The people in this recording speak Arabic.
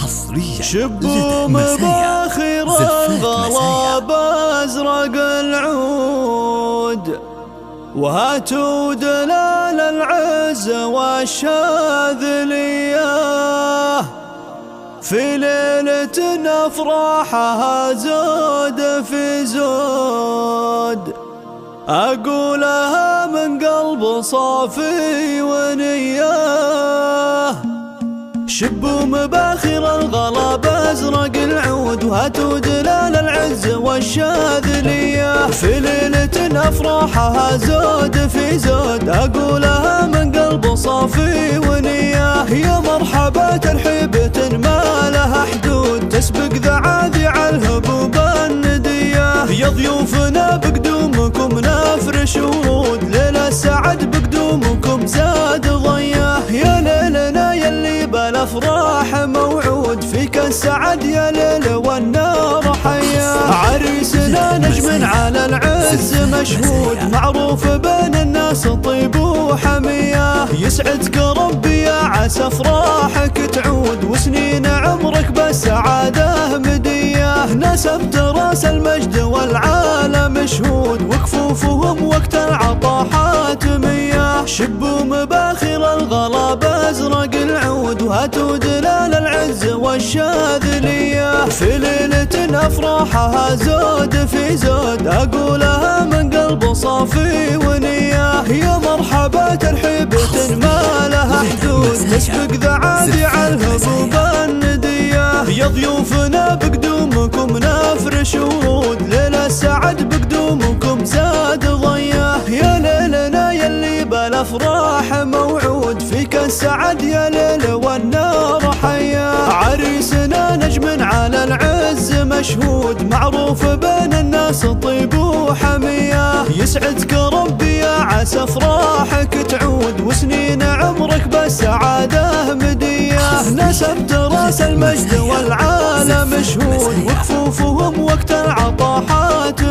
حصريا شبوا مباخر الغلا بازرق العود، وهاتوا دلال العز والشاذلية، في ليلة أفراحها زود في زود، أقولها من قلب صافي ونية. شبوا مباخر الغلا بازرق العود، وهاتوا دلال العز والشاذلية، في ليلة أفراحها زود في زود، أقولها من قلب صافي ونية. يا مرحبا ترحيبة ما لها حدود، تسبق ذعاذع الهبوب الندية. يا ضيوفنا بقدومكم نفرش ورود، ليلة السعد بقدومكم زاد ضياه. يا ليلنا يلي بالافراح موعود، فيك السعد يا ليل والنار حياه. عريسنا نجم على العز مشهود، معروف بين الناس طيب وحميه. يسعدك ربي يا عسى افراحك تعود، وسنين عمرك بالسعاده مديه. نسبت راس المجد والعالم شهود، وكفوفهم وقت العطاحات مياه. شبوا مباخر الغلا بازرق العود، وهاتوا دلال العز والشاذلية، في ليلة أفراحها زود في زود، أقولها من قلب صافي ونية. يا مرحبا ترحيبة ما لها حدود، تسبق ذعاذع الهبوب الندية. يا ضيوفنا بقدومكم نفرش ورود، ليلة السعد بقدومكم زاد ضياه. يا ليلنا يلي بالافراح موعود، فيك السعد يا ليل والنار حياه. عريسنا نجم على العز مشهود، معروف بين الناس طيب وحميه. يسعدك ربي يا عسى افراحك تعود، وسنين عمرك بالسعاده مديه. نسبت راس المجد والعالم شهود، وكفوفهم وقت العطاحات